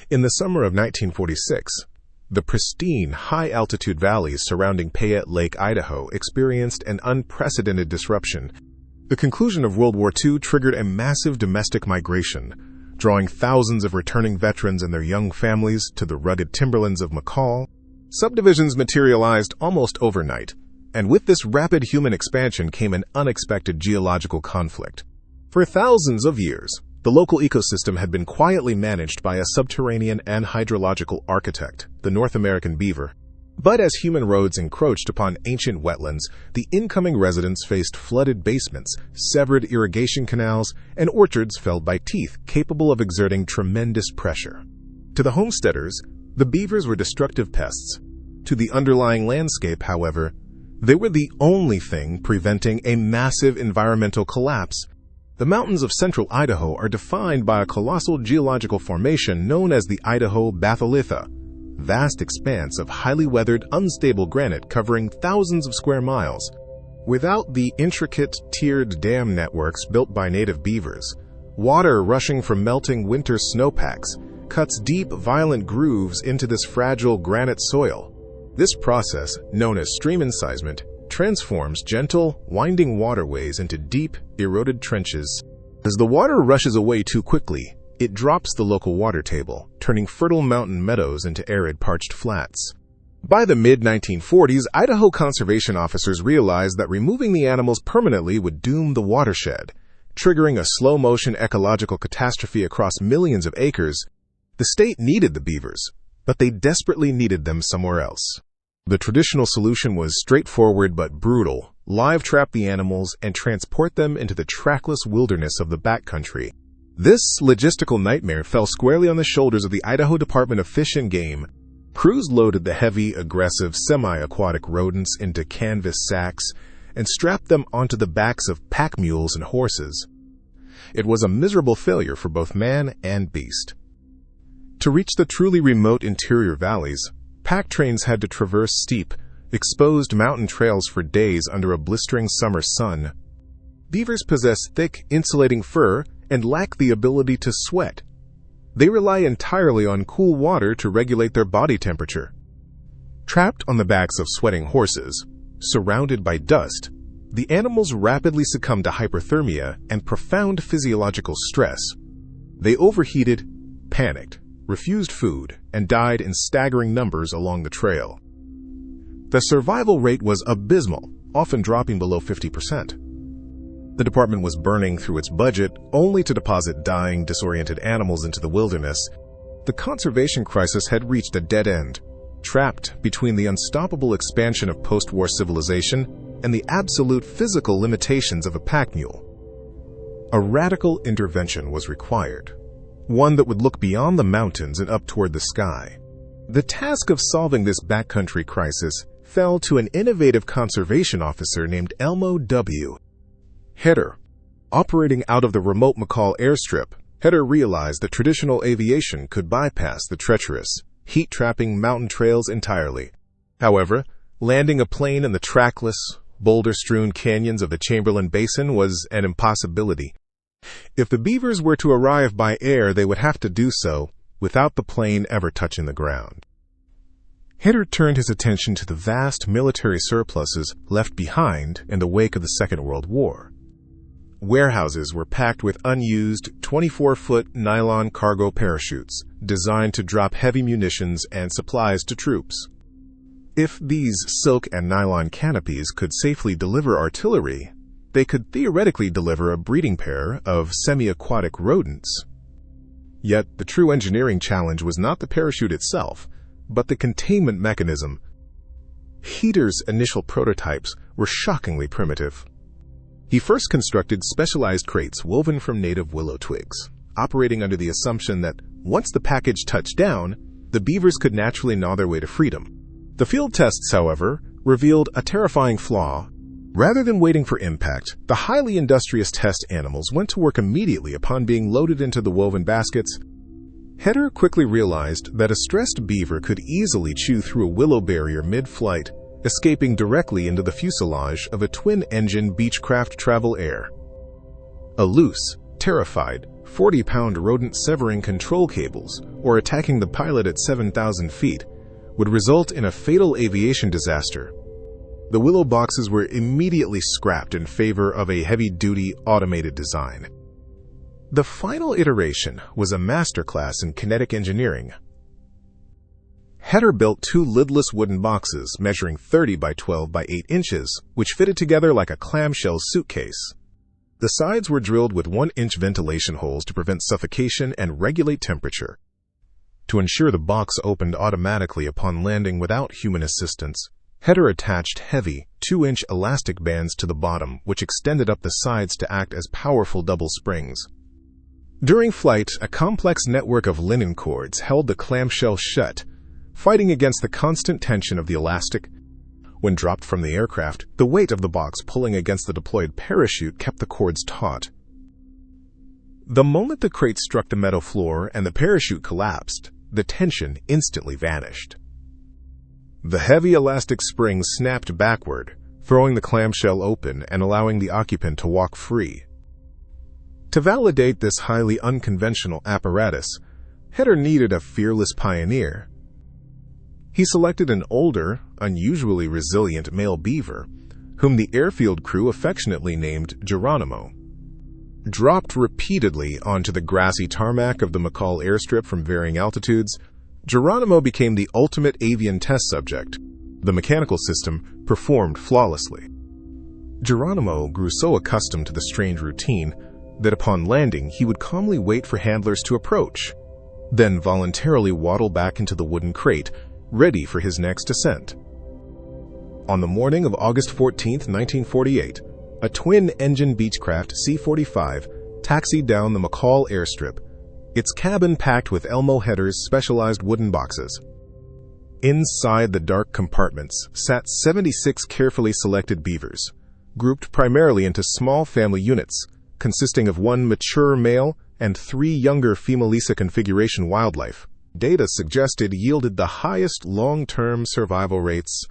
In the summer of 1946, the pristine, high-altitude valleys surrounding Payette Lake, Idaho, experienced an unprecedented disruption. The conclusion of World War II triggered a massive domestic migration, drawing thousands of returning veterans and their young families to the rugged timberlands of McCall. Subdivisions materialized almost overnight, and with this rapid human expansion came an unexpected geological conflict. For thousands of years, the local ecosystem had been quietly managed by a subterranean and hydrological architect, the North American beaver. But as human roads encroached upon ancient wetlands, the incoming residents faced flooded basements, severed irrigation canals, and orchards felled by teeth capable of exerting tremendous pressure. To the homesteaders, the beavers were destructive pests. To the underlying landscape, however, they were the only thing preventing a massive environmental collapse. The mountains of central Idaho are defined by a colossal geological formation known as the Idaho batholitha, vast expanse of highly weathered, unstable granite covering thousands of square miles. Without the intricate, tiered dam networks built by native beavers, water rushing from melting winter snowpacks cuts deep, violent grooves into this fragile granite soil. This process, known as stream incisement, transforms gentle, winding waterways into deep, eroded trenches. As the water rushes away too quickly, it drops the local water table, turning fertile mountain meadows into arid, parched flats. By the mid-1940s, Idaho conservation officers realized that removing the animals permanently would doom the watershed, triggering a slow-motion ecological catastrophe across millions of acres. The state needed the beavers, but they desperately needed them somewhere else. The traditional solution was straightforward but brutal: live-trap the animals and transport them into the trackless wilderness of the backcountry. This logistical nightmare fell squarely on the shoulders of the Idaho Department of Fish and Game. Crews loaded the heavy, aggressive, semi-aquatic rodents into canvas sacks and strapped them onto the backs of pack mules and horses. It was a miserable failure for both man and beast. To reach the truly remote interior valleys, pack trains had to traverse steep, exposed mountain trails for days under a blistering summer sun. Beavers possess thick, insulating fur and lack the ability to sweat. They rely entirely on cool water to regulate their body temperature. Trapped on the backs of sweating horses, surrounded by dust, the animals rapidly succumbed to hyperthermia and profound physiological stress. They overheated, panicked, refused food, and died in staggering numbers along the trail. The survival rate was abysmal, often dropping below 50%. The department was burning through its budget only to deposit dying, disoriented animals into the wilderness. The conservation crisis had reached a dead end, trapped between the unstoppable expansion of post-war civilization and the absolute physical limitations of a pack mule. A radical intervention was required, one that would look beyond the mountains and up toward the sky. The task of solving this backcountry crisis fell to an innovative conservation officer named Elmo Heter. Operating out of the remote McCall airstrip, Heter realized that traditional aviation could bypass the treacherous, heat-trapping mountain trails entirely. However, landing a plane in the trackless, boulder-strewn canyons of the Chamberlain Basin was an impossibility. If the beavers were to arrive by air, they would have to do so without the plane ever touching the ground. Heter turned his attention to the vast military surpluses left behind in the wake of the Second World War. Warehouses were packed with unused 24-foot nylon cargo parachutes designed to drop heavy munitions and supplies to troops. If these silk and nylon canopies could safely deliver artillery, they could theoretically deliver a breeding pair of semi-aquatic rodents. Yet the true engineering challenge was not the parachute itself, but the containment mechanism. Heter's initial prototypes were shockingly primitive. He first constructed specialized crates woven from native willow twigs, operating under the assumption that once the package touched down, the beavers could naturally gnaw their way to freedom. The field tests, however, revealed a terrifying flaw. Rather than waiting for impact, the highly industrious test animals went to work immediately upon being loaded into the woven baskets. Heter quickly realized that a stressed beaver could easily chew through a willow barrier mid-flight, escaping directly into the fuselage of a twin-engine Beechcraft Travel Air. A loose, Terrified, 40-pound rodent severing control cables or attacking the pilot at 7,000 feet would result in a fatal aviation disaster. The willow boxes were immediately scrapped in favor of a heavy-duty automated design. The final iteration was a masterclass in kinetic engineering. Heter built two lidless wooden boxes measuring 30 by 12 by 8 inches, which fitted together like a clamshell suitcase. The sides were drilled with 1-inch ventilation holes to prevent suffocation and regulate temperature. To ensure the box opened automatically upon landing without human assistance, Heter attached heavy, 2-inch elastic bands to the bottom, which extended up the sides to act as powerful double springs. During flight, a complex network of linen cords held the clamshell shut, fighting against the constant tension of the elastic. When dropped from the aircraft, the weight of the box pulling against the deployed parachute kept the cords taut. The moment the crate struck the metal floor and the parachute collapsed, the tension instantly vanished. The heavy elastic spring snapped backward, throwing the clamshell open and allowing the occupant to walk free. To validate this highly unconventional apparatus, Heter needed a fearless pioneer. He selected an older, unusually resilient male beaver, whom the airfield crew affectionately named Geronimo. Dropped repeatedly onto the grassy tarmac of the McCall airstrip from varying altitudes, Geronimo became the ultimate avian test subject. The mechanical system performed flawlessly. Geronimo grew so accustomed to the strange routine that upon landing he would calmly wait for handlers to approach, then voluntarily waddle back into the wooden crate, ready for his next ascent. On the morning of August 14, 1948, a twin-engine Beechcraft C-45 taxied down the McCall airstrip, its cabin packed with Elmo Heter's specialized wooden boxes. Inside the dark compartments sat 76 carefully selected beavers, grouped primarily into small family units, consisting of 1 mature male and 3 younger Femalisa configuration wildlife. Data suggested yielded the highest long-term survival rates.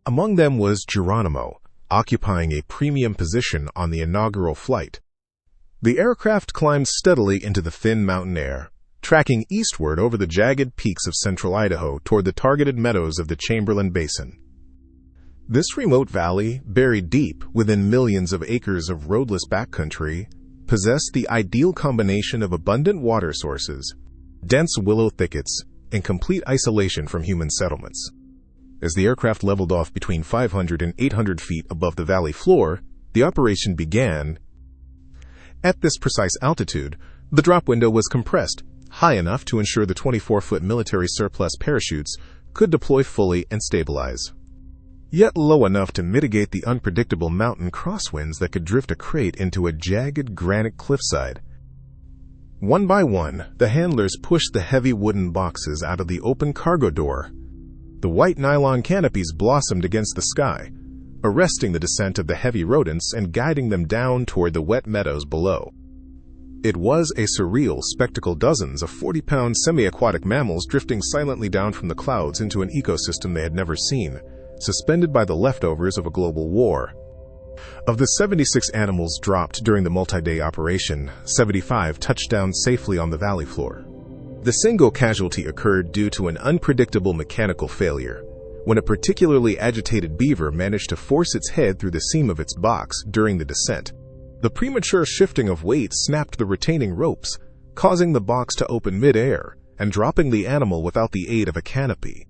Among them was Geronimo, occupying a premium position on the inaugural flight. The aircraft climbed steadily into the thin mountain air, tracking eastward over the jagged peaks of central Idaho toward the targeted meadows of the Chamberlain Basin. This remote valley, buried deep within millions of acres of roadless backcountry, possessed the ideal combination of abundant water sources, dense willow thickets, and complete isolation from human settlements. As the aircraft leveled off between 500 and 800 feet above the valley floor, the operation began. At this precise altitude, the drop window was compressed, high enough to ensure the 24-foot military surplus parachutes could deploy fully and stabilize, yet low enough to mitigate the unpredictable mountain crosswinds that could drift a crate into a jagged granite cliffside. One by one, the handlers pushed the heavy wooden boxes out of the open cargo door. The white nylon canopies blossomed against the sky, arresting the descent of the heavy rodents and guiding them down toward the wet meadows below. It was a surreal spectacle, dozens of 40-pound semi-aquatic mammals drifting silently down from the clouds into an ecosystem they had never seen, suspended by the leftovers of a global war. Of the 76 animals dropped during the multi-day operation, 75 touched down safely on the valley floor. The single casualty occurred due to an unpredictable mechanical failure, when a particularly agitated beaver managed to force its head through the seam of its box during the descent. The premature shifting of weight snapped the retaining ropes, causing the box to open mid-air and dropping the animal without the aid of a canopy.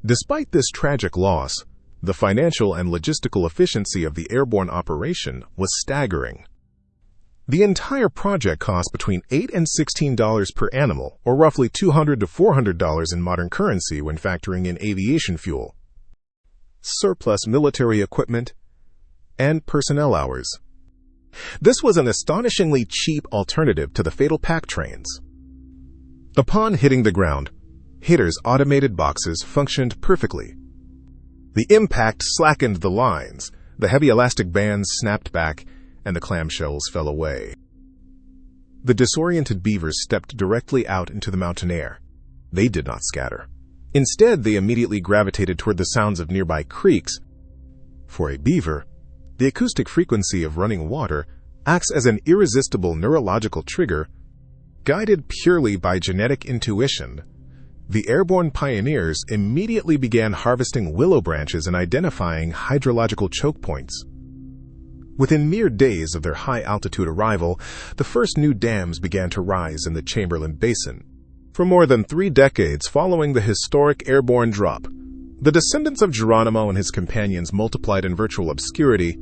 Despite this tragic loss, the financial and logistical efficiency of the airborne operation was staggering. The entire project cost between $8 and $16 per animal, or roughly $200 to $400 in modern currency when factoring in aviation fuel, surplus military equipment, and personnel hours. This was an astonishingly cheap alternative to the fatal pack trains. Upon hitting the ground, Heter's automated boxes functioned perfectly. The impact slackened the lines, the heavy elastic bands snapped back, and the clamshells fell away. The disoriented beavers stepped directly out into the mountain air. They did not scatter. Instead, they immediately gravitated toward the sounds of nearby creeks. For a beaver, the acoustic frequency of running water acts as an irresistible neurological trigger. Guided purely by genetic intuition, the airborne pioneers immediately began harvesting willow branches and identifying hydrological choke points. Within mere days of their high-altitude arrival, the first new dams began to rise in the Chamberlain Basin. For more than 3 decades following the historic airborne drop, the descendants of Geronimo and his companions multiplied in virtual obscurity,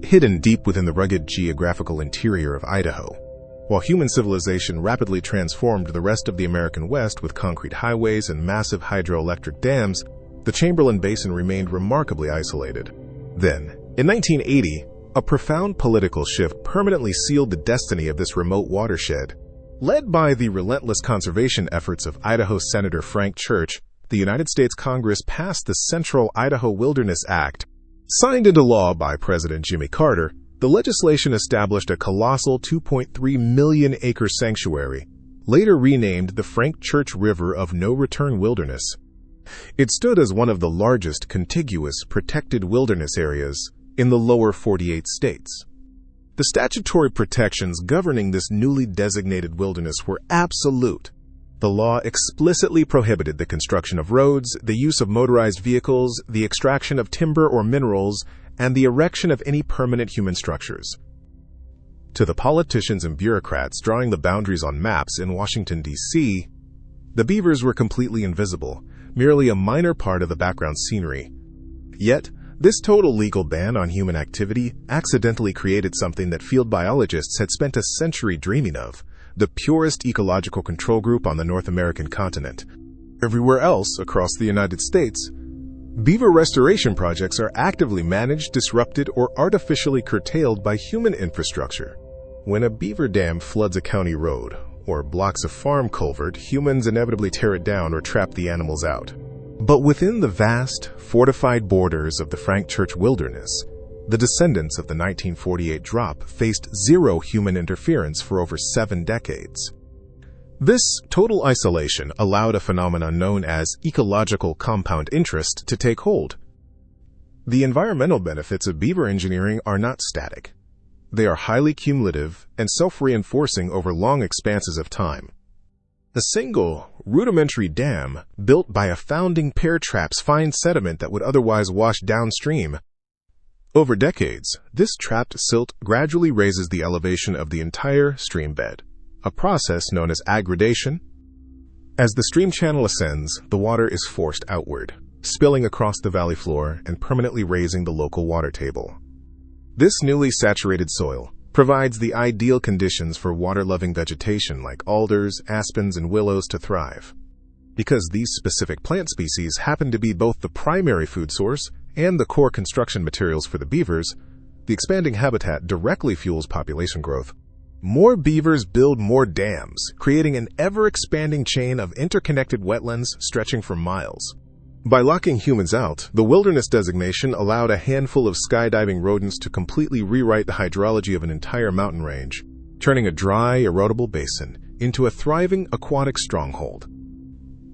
hidden deep within the rugged geographical interior of Idaho. While human civilization rapidly transformed the rest of the American West with concrete highways and massive hydroelectric dams, the Chamberlain Basin remained remarkably isolated. Then, in 1980, a profound political shift permanently sealed the destiny of this remote watershed. Led by the relentless conservation efforts of Idaho Senator Frank Church, the United States Congress passed the Central Idaho Wilderness Act. Signed into law by President Jimmy Carter, the legislation established a colossal 2.3 million acre sanctuary, later renamed the Frank Church River of No Return Wilderness. It stood as one of the largest contiguous protected wilderness areas in the lower 48 states. The statutory protections governing this newly designated wilderness were absolute. The law explicitly prohibited the construction of roads, the use of motorized vehicles, the extraction of timber or minerals, and the erection of any permanent human structures. To the politicians and bureaucrats drawing the boundaries on maps in Washington, D.C., the beavers were completely invisible, merely a minor part of the background scenery. Yet, this total legal ban on human activity accidentally created something that field biologists had spent a century dreaming of: the purest ecological control group on the North American continent. Everywhere else across the United States, beaver restoration projects are actively managed, disrupted, or artificially curtailed by human infrastructure. When a beaver dam floods a county road or blocks a farm culvert, humans inevitably tear it down or trap the animals out. But within the vast, fortified borders of the Frank Church Wilderness, the descendants of the 1948 drop faced zero human interference for over 7 decades. This total isolation allowed a phenomenon known as ecological compound interest to take hold. The environmental benefits of beaver engineering are not static. They are highly cumulative and self-reinforcing over long expanses of time. A single, rudimentary dam built by a founding pair traps fine sediment that would otherwise wash downstream. Over decades, this trapped silt gradually raises the elevation of the entire stream bed, a process known as aggradation. As the stream channel ascends, the water is forced outward, spilling across the valley floor and permanently raising the local water table. This newly saturated soil provides the ideal conditions for water-loving vegetation like alders, aspens, and willows to thrive. Because these specific plant species happen to be both the primary food source and the core construction materials for the beavers, the expanding habitat directly fuels population growth. More beavers build more dams, creating an ever-expanding chain of interconnected wetlands stretching for miles. By locking humans out, the wilderness designation allowed a handful of skydiving rodents to completely rewrite the hydrology of an entire mountain range, turning a dry, erodible basin into a thriving aquatic stronghold.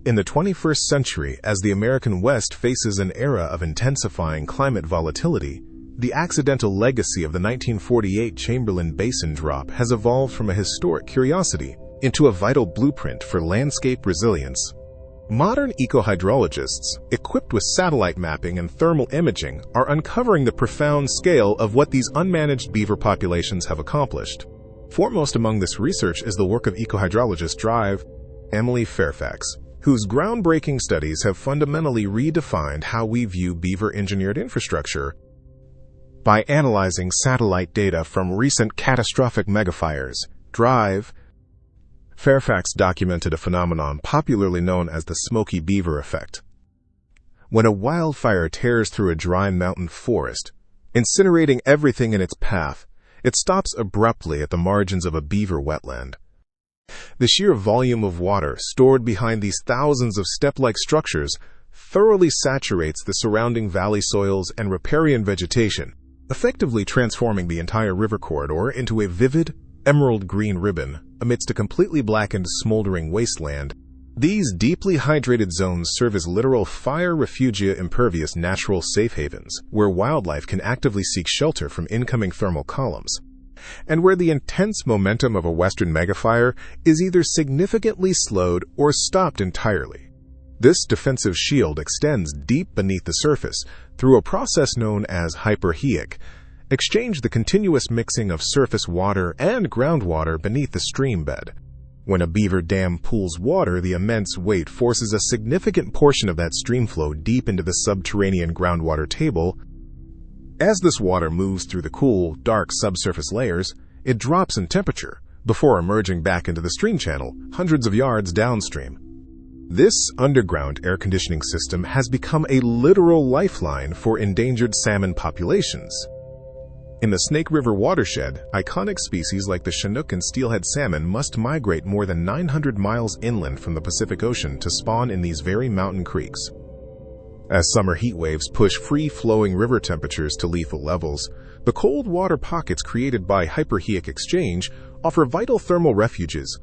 In the 21st century, as the American West faces an era of intensifying climate volatility, the accidental legacy of the 1948 Chamberlain Basin drop has evolved from a historic curiosity into a vital blueprint for landscape resilience. Modern ecohydrologists, equipped with satellite mapping and thermal imaging, are uncovering the profound scale of what these unmanaged beaver populations have accomplished. Foremost among this research is the work of ecohydrologist Drive Emily Fairfax, whose groundbreaking studies have fundamentally redefined how we view beaver-engineered infrastructure. By analyzing satellite data from recent catastrophic megafires, Fairfax documented a phenomenon popularly known as the smoky beaver effect. When a wildfire tears through a dry mountain forest, incinerating everything in its path, it stops abruptly at the margins of a beaver wetland. The sheer volume of water stored behind these thousands of step-like structures thoroughly saturates the surrounding valley soils and riparian vegetation, effectively transforming the entire river corridor into a vivid, emerald green ribbon amidst a completely blackened, smoldering wasteland. These deeply hydrated zones serve as literal fire refugia impervious natural safe havens, where wildlife can actively seek shelter from incoming thermal columns. and where the intense momentum of a western megafire is either significantly slowed or stopped entirely. This defensive shield extends deep beneath the surface through a process known as hyperheic, exchange the continuous mixing of surface water and groundwater beneath the stream bed. When a beaver dam pools water, the immense weight forces a significant portion of that stream flow deep into the subterranean groundwater table. As this water moves through the cool, dark subsurface layers, it drops in temperature before emerging back into the stream channel hundreds of yards downstream. This underground air conditioning system has become a literal lifeline for endangered salmon populations. In the Snake River watershed, iconic species like the Chinook and steelhead salmon must migrate more than 900 miles inland from the Pacific Ocean to spawn in these very mountain creeks. As summer heat waves push free-flowing river temperatures to lethal levels, the cold water pockets created by hyperheic exchange offer vital thermal refuges.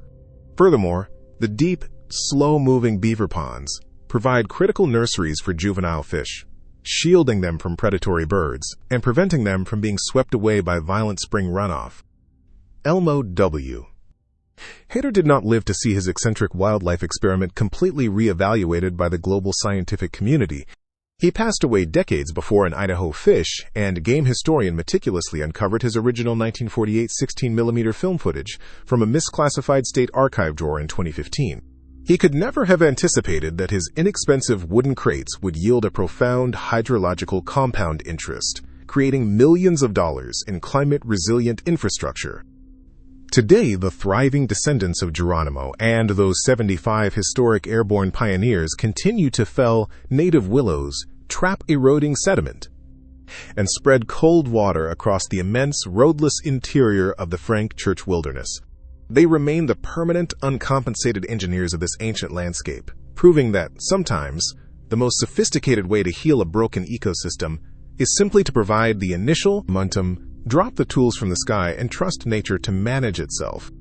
Furthermore, the deep, slow-moving beaver ponds provide critical nurseries for juvenile fish, shielding them from predatory birds and preventing them from being swept away by violent spring runoff. Elmo Heter did not live to see his eccentric wildlife experiment completely re-evaluated by the global scientific community. He passed away decades before an Idaho fish and game historian meticulously uncovered his original 1948 16mm film footage from a misclassified state archive drawer in 2015. He could never have anticipated that his inexpensive wooden crates would yield a profound hydrological compound interest, creating millions of dollars in climate-resilient infrastructure. Today, the thriving descendants of Geronimo and those 75 historic airborne pioneers continue to fell native willows, trap eroding sediment, and spread cold water across the immense roadless interior of the Frank Church Wilderness. They remain the permanent, uncompensated engineers of this ancient landscape, proving that, sometimes, the most sophisticated way to heal a broken ecosystem is simply to provide the initial momentum, drop the tools from the sky, and trust nature to manage itself.